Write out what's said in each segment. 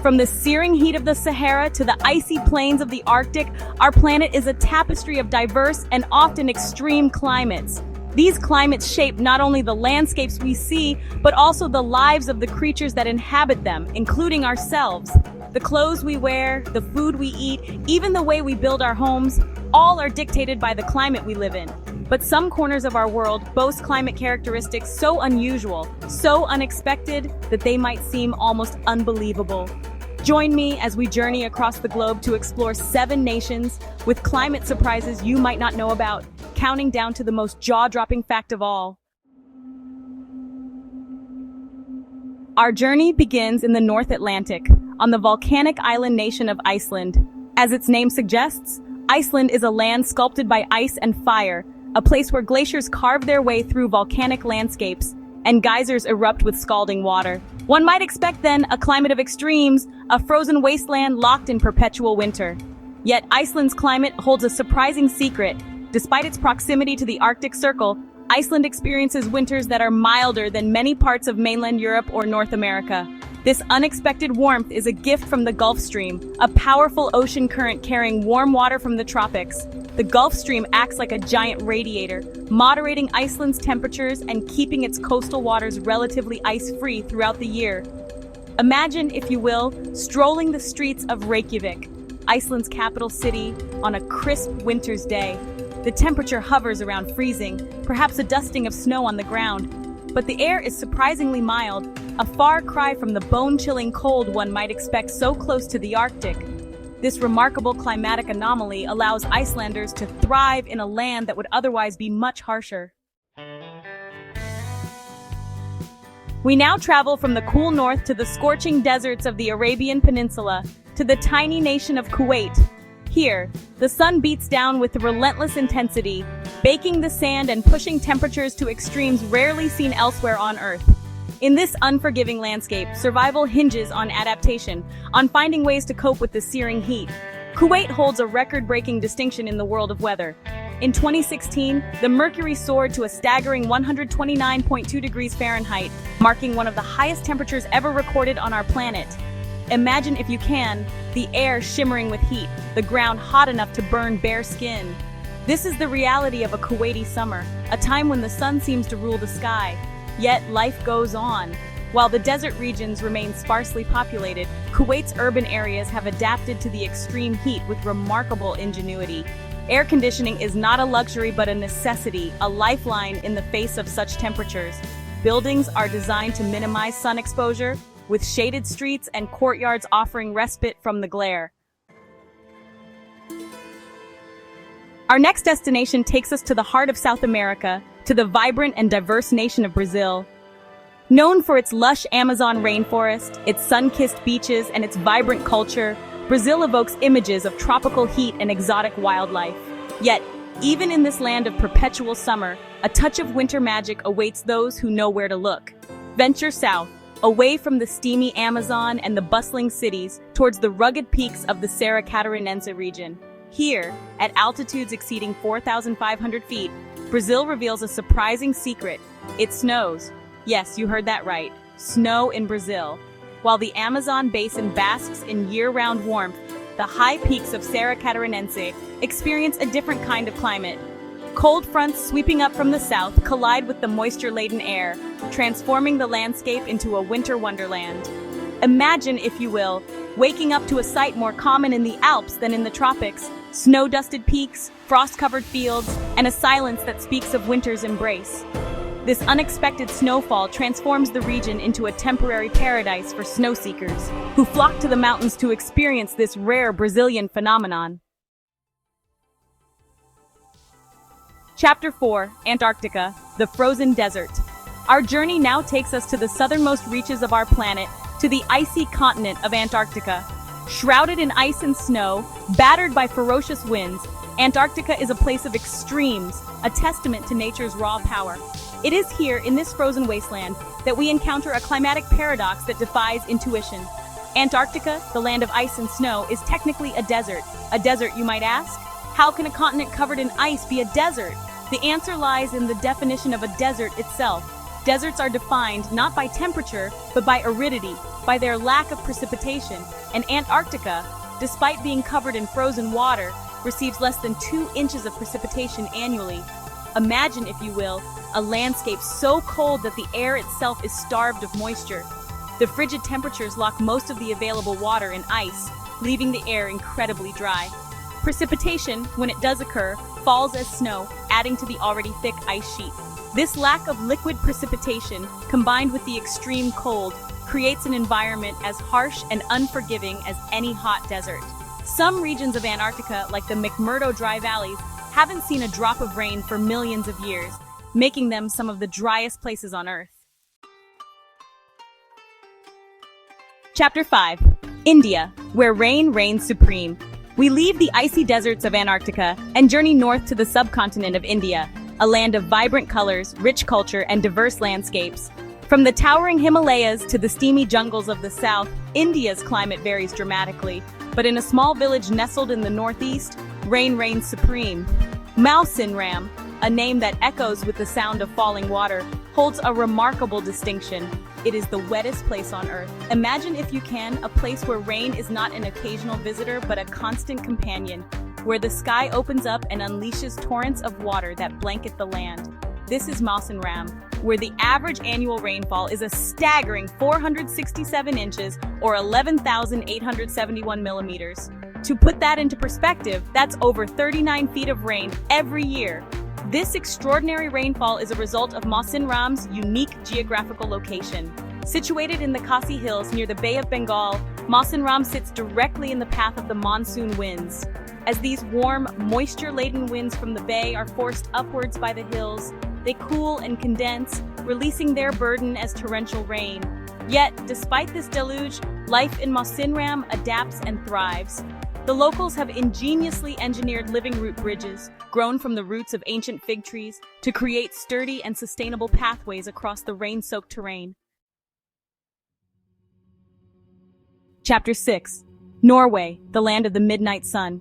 From the searing heat of the Sahara to the icy plains of the Arctic, our planet is a tapestry of diverse and often extreme climates. These climates shape not only the landscapes we see, but also the lives of the creatures that inhabit them, including ourselves. The clothes we wear, the food we eat, even the way we build our homes, all are dictated by the climate we live in. But some corners of our world boast climate characteristics so unusual, so unexpected, that they might seem almost unbelievable. Join me as we journey across the globe to explore 7 nations with climate surprises you might not know about, counting down to the most jaw-dropping fact of all. Our journey begins in the North Atlantic, on the volcanic island nation of Iceland. As its name suggests, Iceland is a land sculpted by ice and fire, a place where glaciers carve their way through volcanic landscapes, and geysers erupt with scalding water. One might expect then a climate of extremes, a frozen wasteland locked in perpetual winter. Yet Iceland's climate holds a surprising secret. Despite its proximity to the Arctic Circle, Iceland experiences winters that are milder than many parts of mainland Europe or North America. This unexpected warmth is a gift from the Gulf Stream, a powerful ocean current carrying warm water from the tropics. The Gulf Stream acts like a giant radiator, moderating Iceland's temperatures and keeping its coastal waters relatively ice-free throughout the year. Imagine, if you will, strolling the streets of Reykjavik, Iceland's capital city, on a crisp winter's day. The temperature hovers around freezing, perhaps a dusting of snow on the ground. But the air is surprisingly mild, a far cry from the bone-chilling cold one might expect so close to the Arctic. This remarkable climatic anomaly allows Icelanders to thrive in a land that would otherwise be much harsher. We now travel from the cool north to the scorching deserts of the Arabian Peninsula, to the tiny nation of Kuwait. Here, the sun beats down with relentless intensity, baking the sand and pushing temperatures to extremes rarely seen elsewhere on Earth. In this unforgiving landscape, survival hinges on adaptation, on finding ways to cope with the searing heat. Kuwait holds a record-breaking distinction in the world of weather. In 2016, the mercury soared to a staggering 129.2 degrees Fahrenheit, marking one of the highest temperatures ever recorded on our planet. Imagine, if you can, the air shimmering with heat, the ground hot enough to burn bare skin. This is the reality of a Kuwaiti summer, a time when the sun seems to rule the sky. Yet life goes on. While the desert regions remain sparsely populated, Kuwait's urban areas have adapted to the extreme heat with remarkable ingenuity. Air conditioning is not a luxury but a necessity, a lifeline in the face of such temperatures. Buildings are designed to minimize sun exposure, with shaded streets and courtyards offering respite from the glare. Our next destination takes us to the heart of South America, to the vibrant and diverse nation of Brazil. Known for its lush Amazon rainforest, its sun-kissed beaches, and its vibrant culture, Brazil evokes images of tropical heat and exotic wildlife. Yet, even in this land of perpetual summer, a touch of winter magic awaits those who know where to look. Venture south, away from the steamy Amazon and the bustling cities, towards the rugged peaks of the Serra Catarinense region. Here, at altitudes exceeding 4,500 feet, Brazil reveals a surprising secret. It snows. Yes, you heard that right. Snow in Brazil. While the Amazon basin basks in year-round warmth, the high peaks of Serra Catarinense experience a different kind of climate. Cold fronts sweeping up from the south collide with the moisture-laden air, transforming the landscape into a winter wonderland. Imagine, if you will, waking up to a sight more common in the Alps than in the tropics: snow-dusted peaks, frost-covered fields, and a silence that speaks of winter's embrace. This unexpected snowfall transforms the region into a temporary paradise for snow-seekers, who flock to the mountains to experience this rare Brazilian phenomenon. Chapter 4, Antarctica, the frozen desert. Our journey now takes us to the southernmost reaches of our planet, to the icy continent of Antarctica. Shrouded in ice and snow, battered by ferocious winds, Antarctica is a place of extremes, a testament to nature's raw power. It is here, in this frozen wasteland, that we encounter a climatic paradox that defies intuition. Antarctica, the land of ice and snow, is technically a desert. A desert, you might ask? How can a continent covered in ice be a desert? The answer lies in the definition of a desert itself. Deserts are defined not by temperature, but by aridity, by their lack of precipitation, and Antarctica, despite being covered in frozen water, receives less than 2 inches of precipitation annually. Imagine, if you will, a landscape so cold that the air itself is starved of moisture. The frigid temperatures lock most of the available water in ice, leaving the air incredibly dry. Precipitation, when it does occur, falls as snow, adding to the already thick ice sheet. This lack of liquid precipitation, combined with the extreme cold, creates an environment as harsh and unforgiving as any hot desert. Some regions of Antarctica, like the McMurdo Dry Valleys, haven't seen a drop of rain for millions of years, making them some of the driest places on Earth. Chapter 5. India, where rain reigns supreme. We leave the icy deserts of Antarctica and journey north to the subcontinent of India, a land of vibrant colors, rich culture, and diverse landscapes. From the towering Himalayas to the steamy jungles of the south, India's climate varies dramatically. But in a small village nestled in the northeast, rain reigns supreme. Mausinram, a name that echoes with the sound of falling water, holds a remarkable distinction. It is the wettest place on Earth. Imagine, if you can, a place where rain is not an occasional visitor but a constant companion, where the sky opens up and unleashes torrents of water that blanket the land. This is Mausinram, where the average annual rainfall is a staggering 467 inches or 11,871 millimeters. To put that into perspective, that's over 39 feet of rain every year. This extraordinary rainfall is a result of Mausinram's unique geographical location. Situated in the Khasi Hills near the Bay of Bengal, Mausinram sits directly in the path of the monsoon winds. As these warm, moisture-laden winds from the bay are forced upwards by the hills, they cool and condense, releasing their burden as torrential rain. Yet, despite this deluge, life in Mausinram adapts and thrives. The locals have ingeniously engineered living root bridges, grown from the roots of ancient fig trees, to create sturdy and sustainable pathways across the rain-soaked terrain. Chapter 6. Norway, the land of the midnight sun.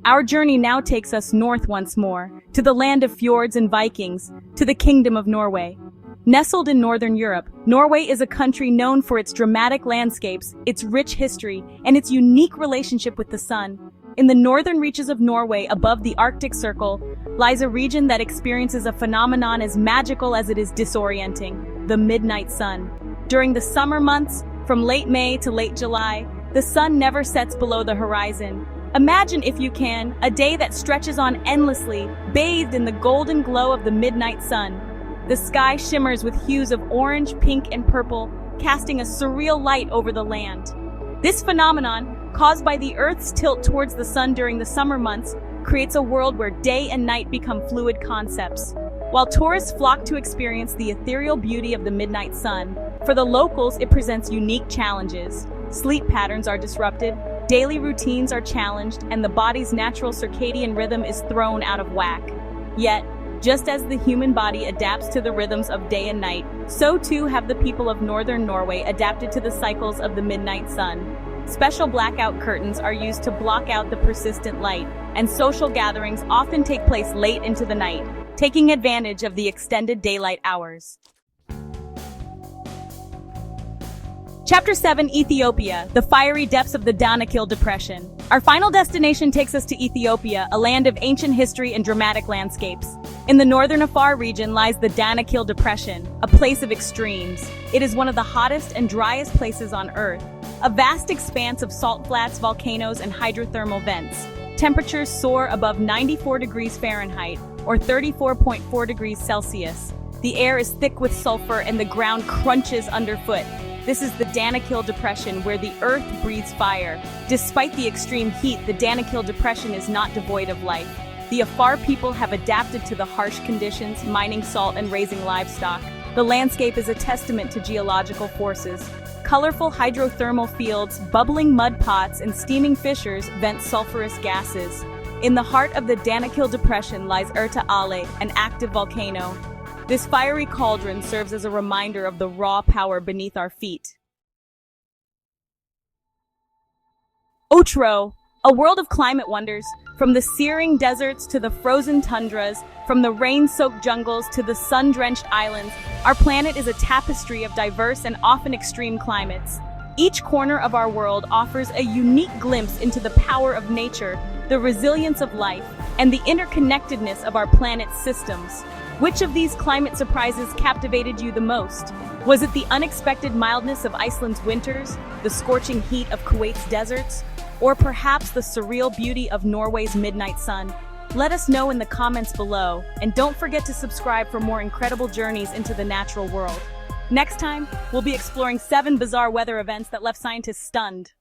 Our journey now takes us north once more, to the land of fjords and Vikings, to the Kingdom of Norway. Nestled in northern Europe, Norway is a country known for its dramatic landscapes, its rich history, and its unique relationship with the sun. In the northern reaches of Norway, above the Arctic Circle, lies a region that experiences a phenomenon as magical as it is disorienting: the midnight sun. During the summer months, from late May to late July, the sun never sets below the horizon. Imagine, if you can, a day that stretches on endlessly, bathed in the golden glow of the midnight sun. The sky shimmers with hues of orange, pink, and purple, casting a surreal light over the land. This phenomenon, caused by the Earth's tilt towards the sun during the summer months, creates a world where day and night become fluid concepts. While tourists flock to experience the ethereal beauty of the midnight sun, for the locals it presents unique challenges. Sleep patterns are disrupted, daily routines are challenged, and the body's natural circadian rhythm is thrown out of whack. Yet, just as the human body adapts to the rhythms of day and night, so too have the people of northern Norway adapted to the cycles of the midnight sun. Special blackout curtains are used to block out the persistent light, and social gatherings often take place late into the night, taking advantage of the extended daylight hours. Chapter 7. Ethiopia, the fiery depths of the Danakil Depression. Our final destination takes us to Ethiopia, a land of ancient history and dramatic landscapes. In the northern Afar region lies the Danakil Depression, a place of extremes. It is one of the hottest and driest places on Earth, a vast expanse of salt flats, volcanoes, and hydrothermal vents. Temperatures soar above 94 degrees Fahrenheit, or 34.4 degrees Celsius. The air is thick with sulfur and the ground crunches underfoot. This is the Danakil Depression, where the earth breathes fire. Despite the extreme heat, the Danakil Depression is not devoid of life. The Afar people have adapted to the harsh conditions, mining salt and raising livestock. The landscape is a testament to geological forces. Colorful hydrothermal fields, bubbling mud pots, and steaming fissures vent sulfurous gases. In the heart of the Danakil Depression lies Erta Ale, an active volcano. This fiery cauldron serves as a reminder of the raw power beneath our feet. Otro, a world of climate wonders. From the searing deserts to the frozen tundras, from the rain-soaked jungles to the sun-drenched islands, our planet is a tapestry of diverse and often extreme climates. Each corner of our world offers a unique glimpse into the power of nature, the resilience of life, and the interconnectedness of our planet's systems. Which of these climate surprises captivated you the most? Was it the unexpected mildness of Iceland's winters, the scorching heat of Kuwait's deserts, or perhaps the surreal beauty of Norway's midnight sun? Let us know in the comments below, and don't forget to subscribe for more incredible journeys into the natural world. Next time, we'll be exploring 7 bizarre weather events that left scientists stunned.